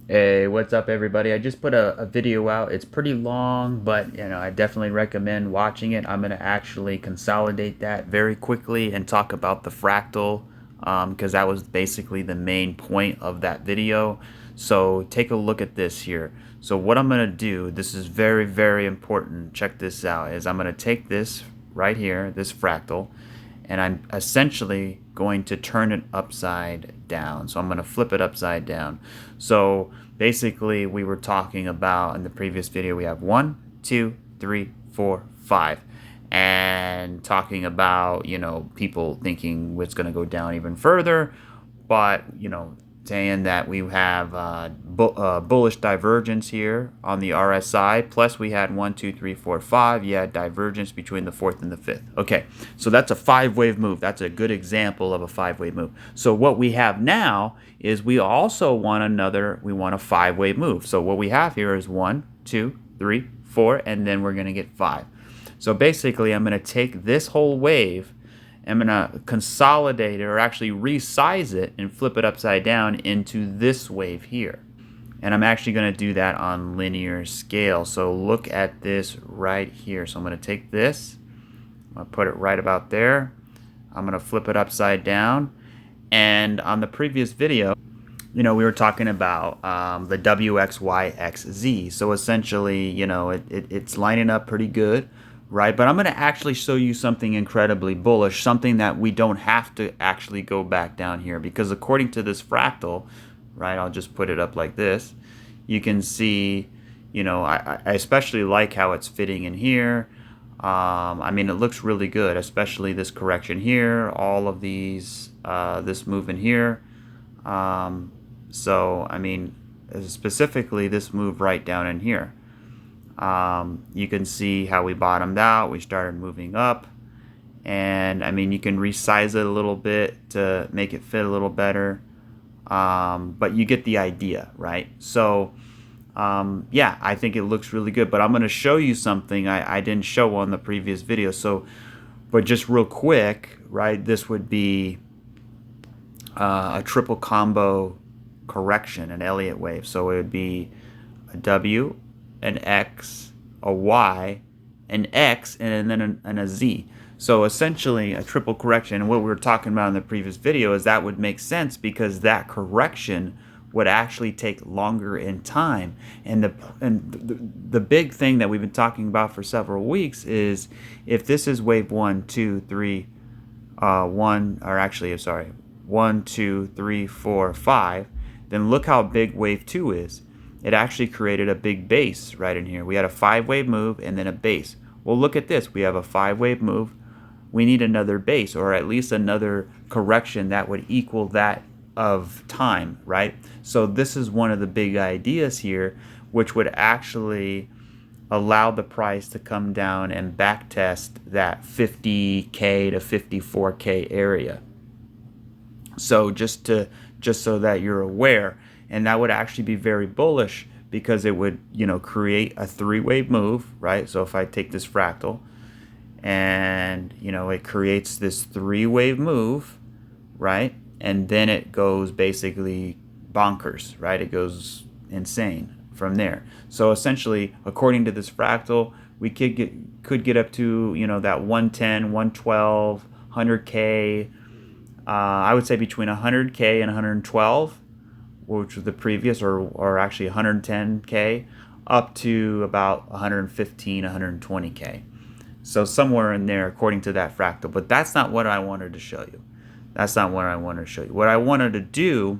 Hey, what's up, everybody? I just put a video out. It's pretty long, but I definitely recommend watching it. I'm gonna actually consolidate that very quickly and talk about the fractal, because that was basically the main point of that video. So take a look at this here. So what I'm gonna do, this is very, very important. Check this out, is I'm gonna take this right here, this fractal, and I'm essentially going to turn it upside down. So I'm going to flip it upside down. So basically, we were talking about in the previous video, we have 1, 2, 3, 4, 5, and talking about, people thinking it's going to go down even further, but, saying that we have bullish divergence here on the RSI. Plus, we had 1, 2, 3, 4, 5. You had divergence between the fourth and the fifth. Okay, so that's a five-wave move. That's a good example of a five-wave move. So what we have now is we also want we want a five-wave move. So what we have here is 1, 2, 3, 4, and then we're going to get 5. So basically, I'm going to take this whole wave, I'm going to consolidate it, or actually resize it and flip it upside down into this wave here. And I'm actually going to do that on linear scale. So look at this right here. So I'm going to take this, I'm going to put it right about there. I'm going to flip it upside down. And on the previous video, we were talking about the WXYXZ. So essentially, it's lining up pretty good, right? But I'm going to actually show you something incredibly bullish, something that we don't have to actually go back down here, because according to this fractal, right, I'll just put it up like this, you can see, I especially like how it's fitting in here. I mean, it looks really good, especially this correction here, all of these, this movement here. So, I mean, specifically this move right down in here. You can see how we bottomed out, we started moving up, and I mean, you can resize it a little bit to make it fit a little better, but you get the idea, right? So yeah, I think it looks really good, but I'm going to show you something I didn't show on the previous video. So, but just real quick, right, this would be a triple combo correction, an Elliott wave. So it would be a W, an X, a Y, an X, and then a Z. So essentially a triple correction. And what we were talking about in the previous video is that would make sense because that correction would actually take longer in time. And the big thing that we've been talking about for several weeks is if this is wave 1, 2, 3, 1, or actually, sorry, 1, 2, 3, 4, 5, then look how big wave 2 is. It actually created a big base right in here. We had a 5-wave move and then a base. Well, look at this. We have a 5-wave move. We need another base, or at least another correction that would equal that of time, right? So this is one of the big ideas here, which would actually allow the price to come down and backtest that 50K to 54K area. So just so that you're aware, and that would actually be very bullish because it would, create a 3-wave move, right? So if I take this fractal and, it creates this 3-wave move, right? And then it goes basically bonkers, right? It goes insane from there. So essentially, according to this fractal, we could get up to, that 110, 112, 100K. I would say between 100K and 112, which was the previous, or actually 110K, up to about 115, 120K. So somewhere in there, according to that fractal. But that's not what I wanted to show you. That's not what I wanted to show you. What I wanted to do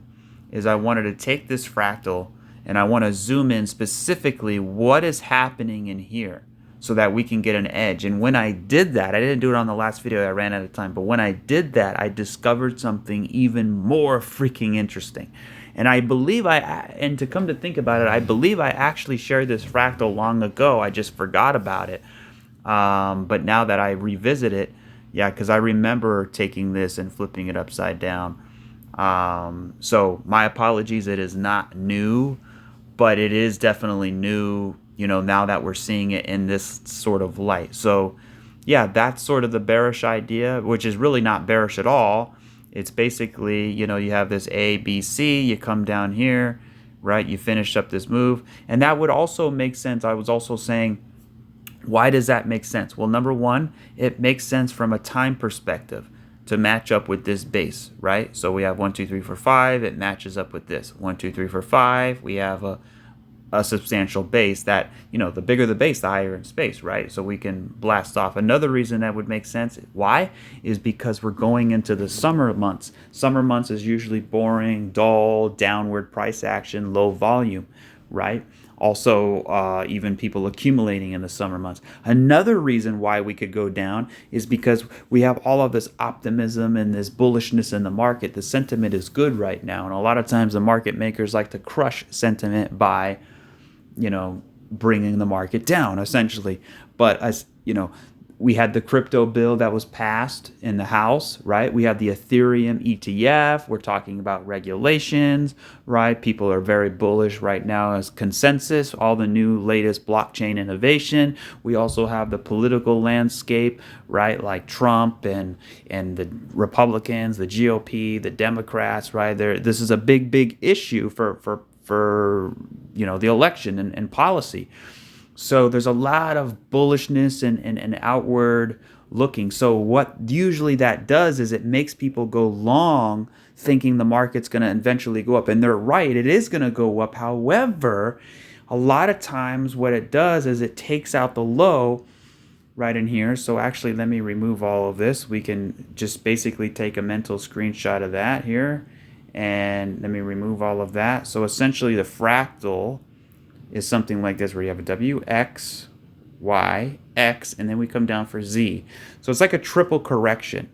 is I wanted to take this fractal and I want to zoom in specifically what is happening in here so that we can get an edge. And when I did that, I didn't do it on the last video, I ran out of time, but when I did that, I discovered something even more freaking interesting. And I believe and to come to think about it, I believe I actually shared this fractal long ago. I just forgot about it. But now that I revisit it, yeah, because I remember taking this and flipping it upside down. So my apologies, it is not new, but it is definitely new, now that we're seeing it in this sort of light. So yeah, that's sort of the bearish idea, which is really not bearish at all. It's basically, you have this A, B, C, you come down here, right? You finished up this move. And that would also make sense. I was also saying, why does that make sense? Well, number one, it makes sense from a time perspective to match up with this base, right? So we have 1, 2, 3, 4, 5. It matches up with this 1, 2, 3, 4, 5. We have a substantial base that, the bigger the base, the higher in space, right? So we can blast off. Another reason that would make sense, why, is because we're going into the summer months. Summer months is usually boring, dull, downward price action, low volume, right? Also, even people accumulating in the summer months. Another reason why we could go down is because we have all of this optimism and this bullishness in the market. The sentiment is good right now. And a lot of times the market makers like to crush sentiment by bringing the market down, essentially. But as we had the crypto bill that was passed in the House, right? We have the Ethereum ETF. We're talking about regulations, right? People are very bullish right now as consensus, all the new latest blockchain innovation. We also have the political landscape, right? Like Trump and the Republicans, the GOP, the Democrats, right? This is a big issue for the election and policy. So there's a lot of bullishness and outward looking. So what usually that does is it makes people go long thinking the market's going to eventually go up. And they're right, it is going to go up. However, a lot of times what it does is it takes out the low right in here. So actually, let me remove all of this. We can just basically take a mental screenshot of that here. And let me remove all of that. So essentially the fractal is something like this, where you have a W, X, Y, X, and then we come down for Z. So it's like a triple correction,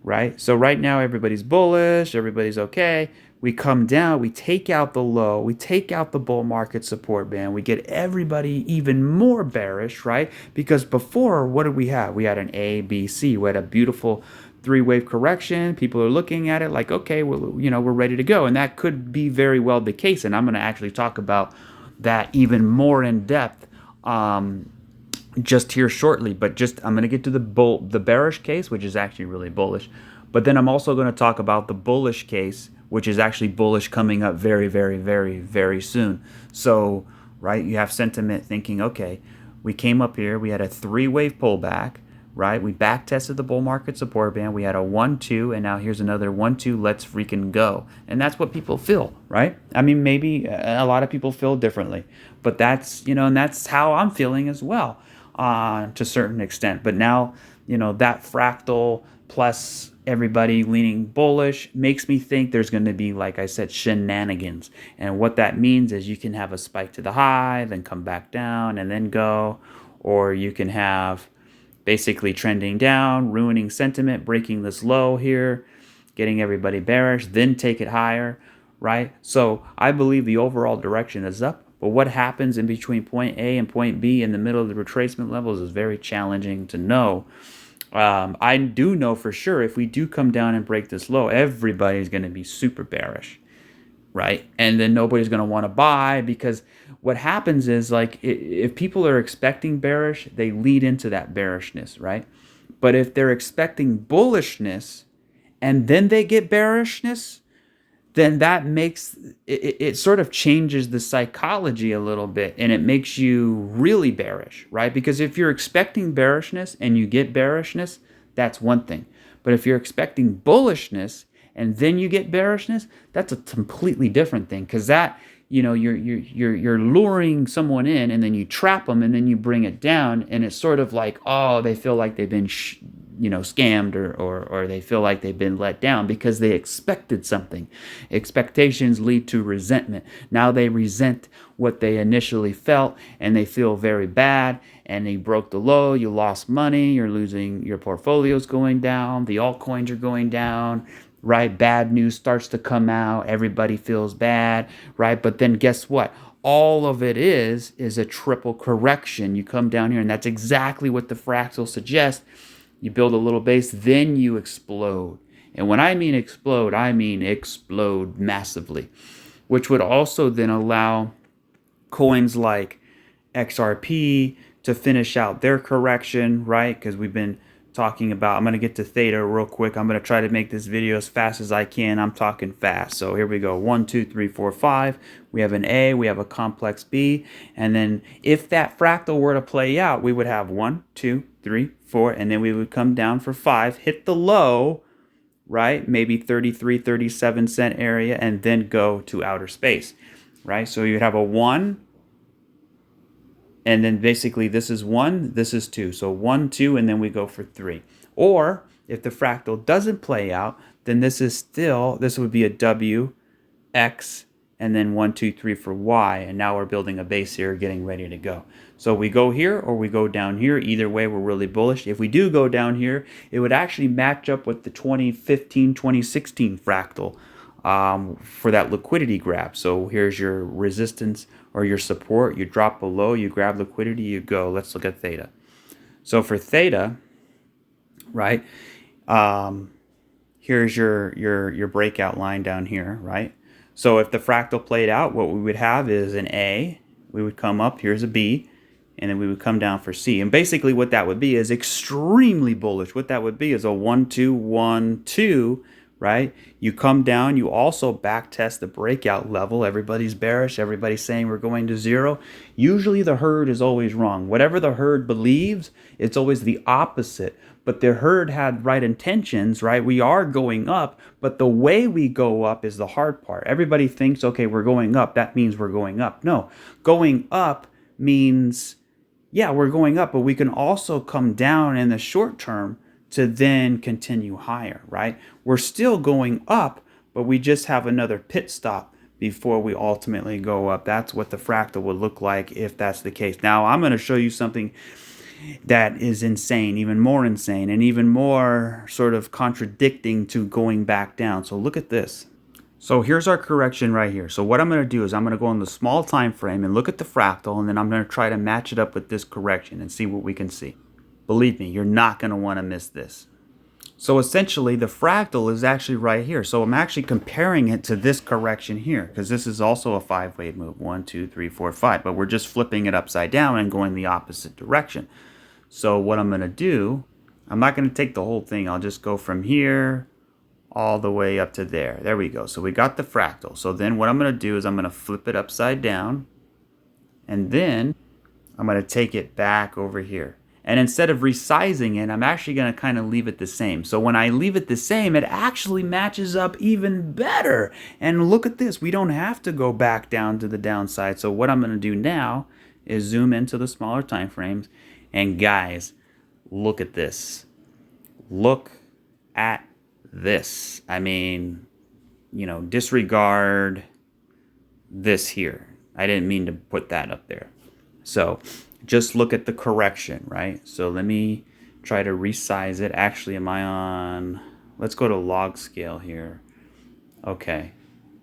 right? So right now everybody's bullish, everybody's okay. We come down, we take out the low, we take out the bull market support band, we get everybody even more bearish, right? Because before, what did we have? We had an A, B, C. We had a beautiful three-wave correction. People are looking at it like, okay, well, we're ready to go. And that could be very well the case. And I'm going to actually talk about that even more in depth just here shortly. But I'm going to get to the bearish case, which is actually really bullish. But then I'm also going to talk about the bullish case, which is actually bullish coming up very, very, very, very soon. So, right, you have sentiment thinking, okay, we came up here, we had a three-wave pullback, right? We back tested the bull market support band. We had a 1-2, and now here's another 1-2. Let's freaking go. And that's what people feel, right? I mean, maybe a lot of people feel differently, but that's, and that's how I'm feeling as well, to a certain extent. But now, that fractal plus everybody leaning bullish makes me think there's going to be, like I said, shenanigans. And what that means is you can have a spike to the high, then come back down and then go, or you can have basically trending down, ruining sentiment, breaking this low here, getting everybody bearish, then take it higher, right? So I believe the overall direction is up, but what happens in between point A and point B in the middle of the retracement levels is very challenging to know. I do know for sure if we do come down and break this low, everybody's going to be super bearish, right? And then nobody's going to want to buy, because what happens is, like, if people are expecting bearish, they lead into that bearishness, right? But if they're expecting bullishness and then they get bearishness, then that makes it sort of changes the psychology a little bit, and it makes you really bearish, right? Because if you're expecting bearishness and you get bearishness, that's one thing. But if you're expecting bullishness and then you get bearishness, that's a completely different thing, because that, you're luring someone in, and then you trap them, and then you bring it down, and it's sort of like, oh, they feel like they've been scammed, or they feel like they've been let down because they expected something. Expectations lead to resentment. Now they resent what they initially felt, and they feel very bad, and they broke the low, you lost money, you're losing, your portfolio's going down, the altcoins are going down, right? Bad news starts to come out, everybody feels bad, right? But then guess what? All of it is a triple correction. You come down here, and that's exactly what the fractal suggests. You build a little base, then you explode. And when I mean explode massively, which would also then allow coins like XRP to finish out their correction, right? Because we've been talking about, I'm going to get to theta real quick. I'm going to try to make this video as fast as I can. I'm talking fast. So here we go. 1, 2, 3, 4, 5. We have an A, we have a complex B. And then if that fractal were to play out, we would have 1, 2, 3, 4. And then we would come down for 5, hit the low, right? Maybe 33, 37 cent area, and then go to outer space, right? So you'd have a 1, and then basically this is 1, this is 2. So 1, 2, and then we go for 3. Or if the fractal doesn't play out, then this would be a W, X, and then 1, 2, 3 for Y. And now we're building a base here, getting ready to go. So we go here or we go down here. Either way, we're really bullish. If we do go down here, it would actually match up with the 2015, 2016 fractal for that liquidity grab. So here's your resistance or your support. You drop below, you grab liquidity, you go. Let's look at theta. So for theta, right, here's your breakout line down here, right? So if the fractal played out, what we would have is an A. We would come up, here's a B, and then we would come down for C. And basically what that would be is extremely bullish. What that would be is a 1, 2, 1, 2, right? You come down, you also back test the breakout level. Everybody's bearish, everybody's saying we're going to 0. Usually the herd is always wrong. Whatever the herd believes, it's always the opposite. But the herd had right intentions, right? We are going up, but the way we go up is the hard part. Everybody thinks, okay, we're going up. That means we're going up. No, going up means, yeah, we're going up, but we can also come down in the short term to then continue higher, right? We're still going up, but we just have another pit stop before we ultimately go up. That's what the fractal would look like if that's the case. Now, I'm going to show you something that is insane, even more insane, and even more sort of contradicting to going back down. So look at this. So here's our correction right here. So what I'm going to do is I'm going to go on the small time frame and look at the fractal, and then I'm going to try to match it up with this correction and see what we can see. Believe me, you're not going to want to miss this. So essentially, the fractal is actually right here. So I'm actually comparing it to this correction here, because this is also a 5-way move. 1, 2, 3, 4, 5. But we're just flipping it upside down and going the opposite direction. So what I'm going to do, I'm not going to take the whole thing. I'll just go from here all the way up to there. There we go. So we got the fractal. So then what I'm going to do is I'm going to flip it upside down. And then I'm going to take it back over here. And instead of resizing it, I'm actually going to kind of leave it the same. So when I leave it the same, it actually matches up even better. And look at this. We don't have to go back down to the downside. So what I'm going to do now is zoom into the smaller time frames. And guys, look at this. Look at this. I mean, you know, disregard this here. I didn't mean to put that up there. So just look at the correction, right? So let me try to resize it. Actually, am I on, let's go to log scale here. Okay.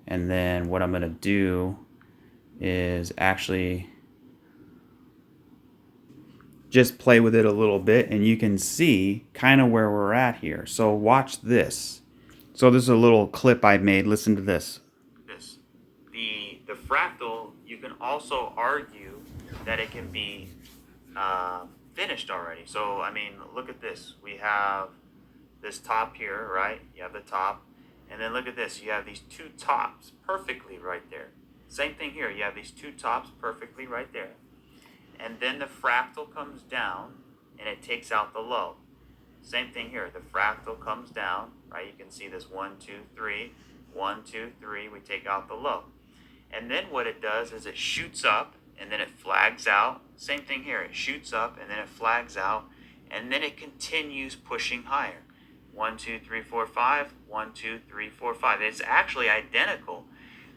And then what I'm going to do is actually just play with it a little bit, and you can see kind of where we're at here. So watch this. So this is a little clip I made. Listen to this. The fractal, you can also argue that it can be finished already. So, I mean, look at this. We have this top here, right? You have the top. And then look at this. You have these two tops perfectly right there. Same thing here. You have these two tops perfectly right there. And then the fractal comes down and it takes out the low. Same thing here. The fractal comes down, right? You can see this 1, 2, 3, 1, 2, 3. We take out the low. And then what it does is it shoots up and then it flags out. Same thing here. It shoots up and then it flags out. And then it continues pushing higher. 1, 2, 3, 4, 5. 1, 2, 3, 4, 5. It's actually identical.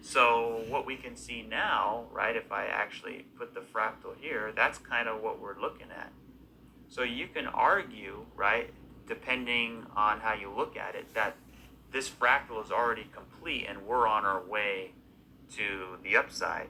So what we can see now, right, if I actually put the fractal here, that's kind of what we're looking at. So you can argue, right, depending on how you look at it, that this fractal is already complete and we're on our way to the upside.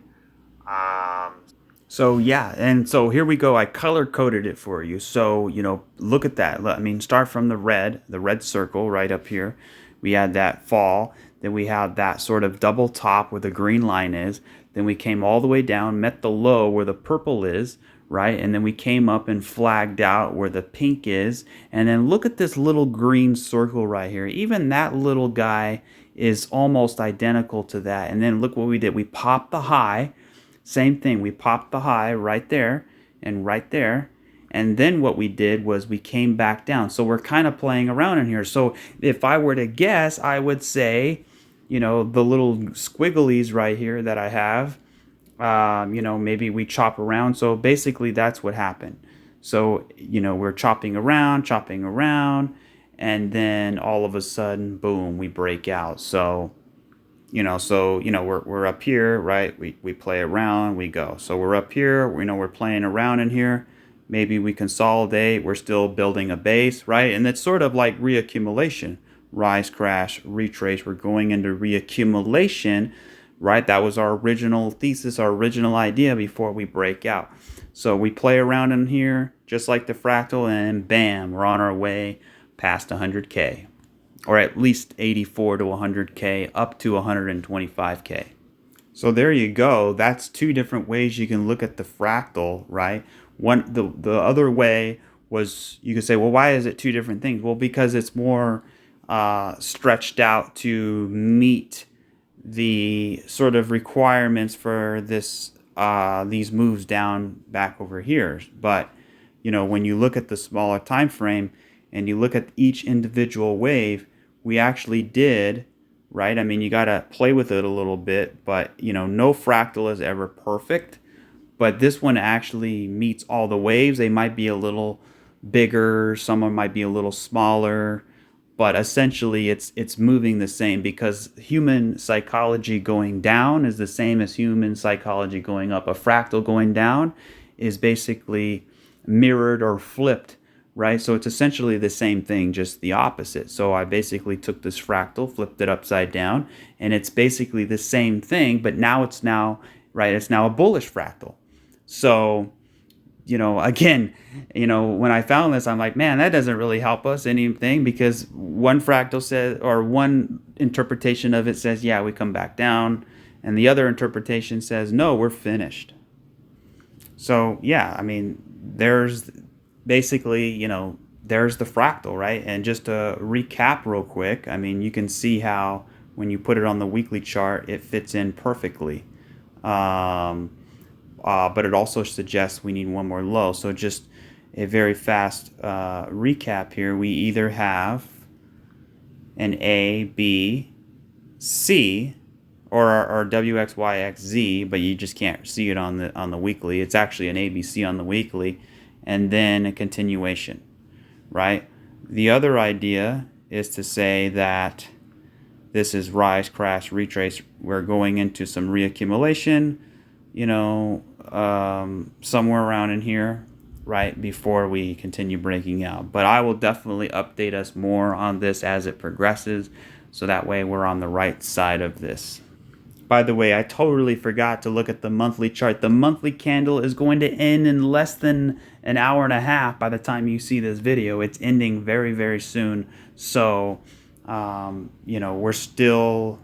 So yeah, and so here we go. I color coded it for you. So, you know, look at that. I mean, start from the red circle right up here. We had that fall. Then we had that sort of double top where the green line is. Then we came all the way down, met the low where the purple is, right? And then we came up and flagged out where the pink is. And then look at this little green circle right here. Even that little guy is almost identical to that. And then look what we did. We popped the high. Same thing. We popped the high right there and right there. And then what we did was we came back down. So we're kind of playing around in here. So if I were to guess, I would say, you know, the little squigglies right here that I have, you know, maybe we chop around. So basically that's what happened. So, you know, we're chopping around, and then all of a sudden, boom, we break out. So, you know, we're up here, right? We play around, we go. So we're up here, you know, we're playing around in here. Maybe we consolidate, we're still building a base, right? And it's sort of like reaccumulation. Rise, crash, retrace. We're going into reaccumulation, right? That was our original thesis, our original idea before we break out. So we play around in here, just like the fractal, and bam, we're on our way past 100K. Or at least 84 to 100K, up to 125K. So there you go. That's two different ways you can look at the fractal, right? The other way was, you could say, well, why is it two different things? Well, because it's more stretched out to meet the sort of requirements for this these moves down back over here. But you know, when you look at the smaller time frame and you look at each individual wave, we actually did, right? I mean, you got to play with it a little bit, but you know, no fractal is ever perfect. But this one actually meets all the waves. They might be a little bigger, some might be a little smaller, but essentially it's moving the same, because human psychology going down is the same as human psychology going up. A fractal going down is basically mirrored or flipped, right? So it's essentially the same thing, just the opposite. So I basically took this fractal, flipped it upside down, and it's basically the same thing, but now it's now a bullish fractal. So, you know, again, you know, when I found this, I'm like, man, that doesn't really help us anything, because one fractal says, or one interpretation of it says, yeah, we come back down, and the other interpretation says, no, we're finished. So, yeah, I mean, there's basically, you know, there's the fractal, right? And just to recap real quick, I mean, you can see how when you put it on the weekly chart, it fits in perfectly. But it also suggests we need one more low. So just a very fast recap here. We either have an A, B, C, or WXYXZ, but you just can't see it on the weekly. It's actually an ABC on the weekly, and then a continuation, right? The other idea is to say that this is rise, crash, retrace. We're going into some reaccumulation, you know, somewhere around in here, right, before we continue breaking out. But I will definitely update us more on this as it progresses, so that way we're on the right side of this. By the way, I totally forgot to look at the monthly chart. The monthly candle is going to end in less than an hour and a half by the time you see this video. It's ending very, very soon. So, you know, we're still...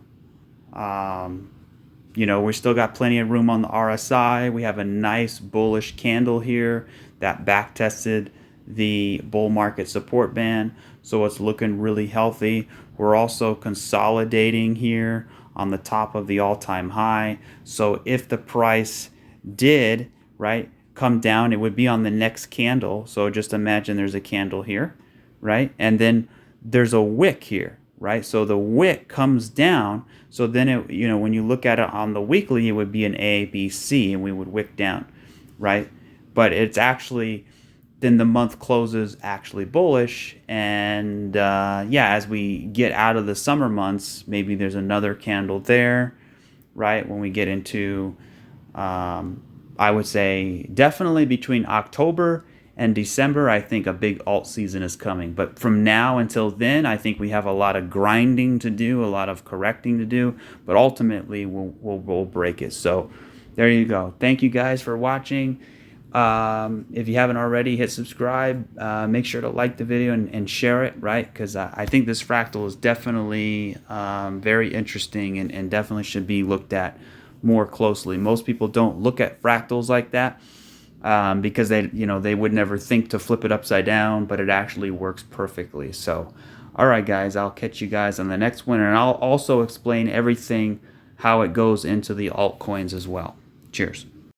you know, we still got plenty of room on the RSI. We have a nice bullish candle here that back tested the bull market support band. So it's looking really healthy. We're also consolidating here on the top of the all-time high. So if the price did, right, come down, it would be on the next candle. So just imagine there's a candle here, right? And then there's a wick here, right? So the wick comes down. So then, it, you know, when you look at it on the weekly, it would be an A, B, C, and we would wick down, right? But it's actually, then the month closes actually bullish. And yeah, as we get out of the summer months, maybe there's another candle there, right? When we get into, I would say definitely between October and December, I think a big alt season is coming. But from now until then, I think we have a lot of grinding to do, a lot of correcting to do, but ultimately we'll break it. So there you go. Thank you guys for watching. If you haven't already, hit subscribe. Make sure to like the video and share it, right? Because I think this fractal is definitely very interesting and definitely should be looked at more closely. Most people don't look at fractals like that. because they would never think to flip it upside down, but it actually works perfectly. So, all right, guys, I'll catch you guys on the next one, and I'll also explain everything how it goes into the altcoins as well. Cheers.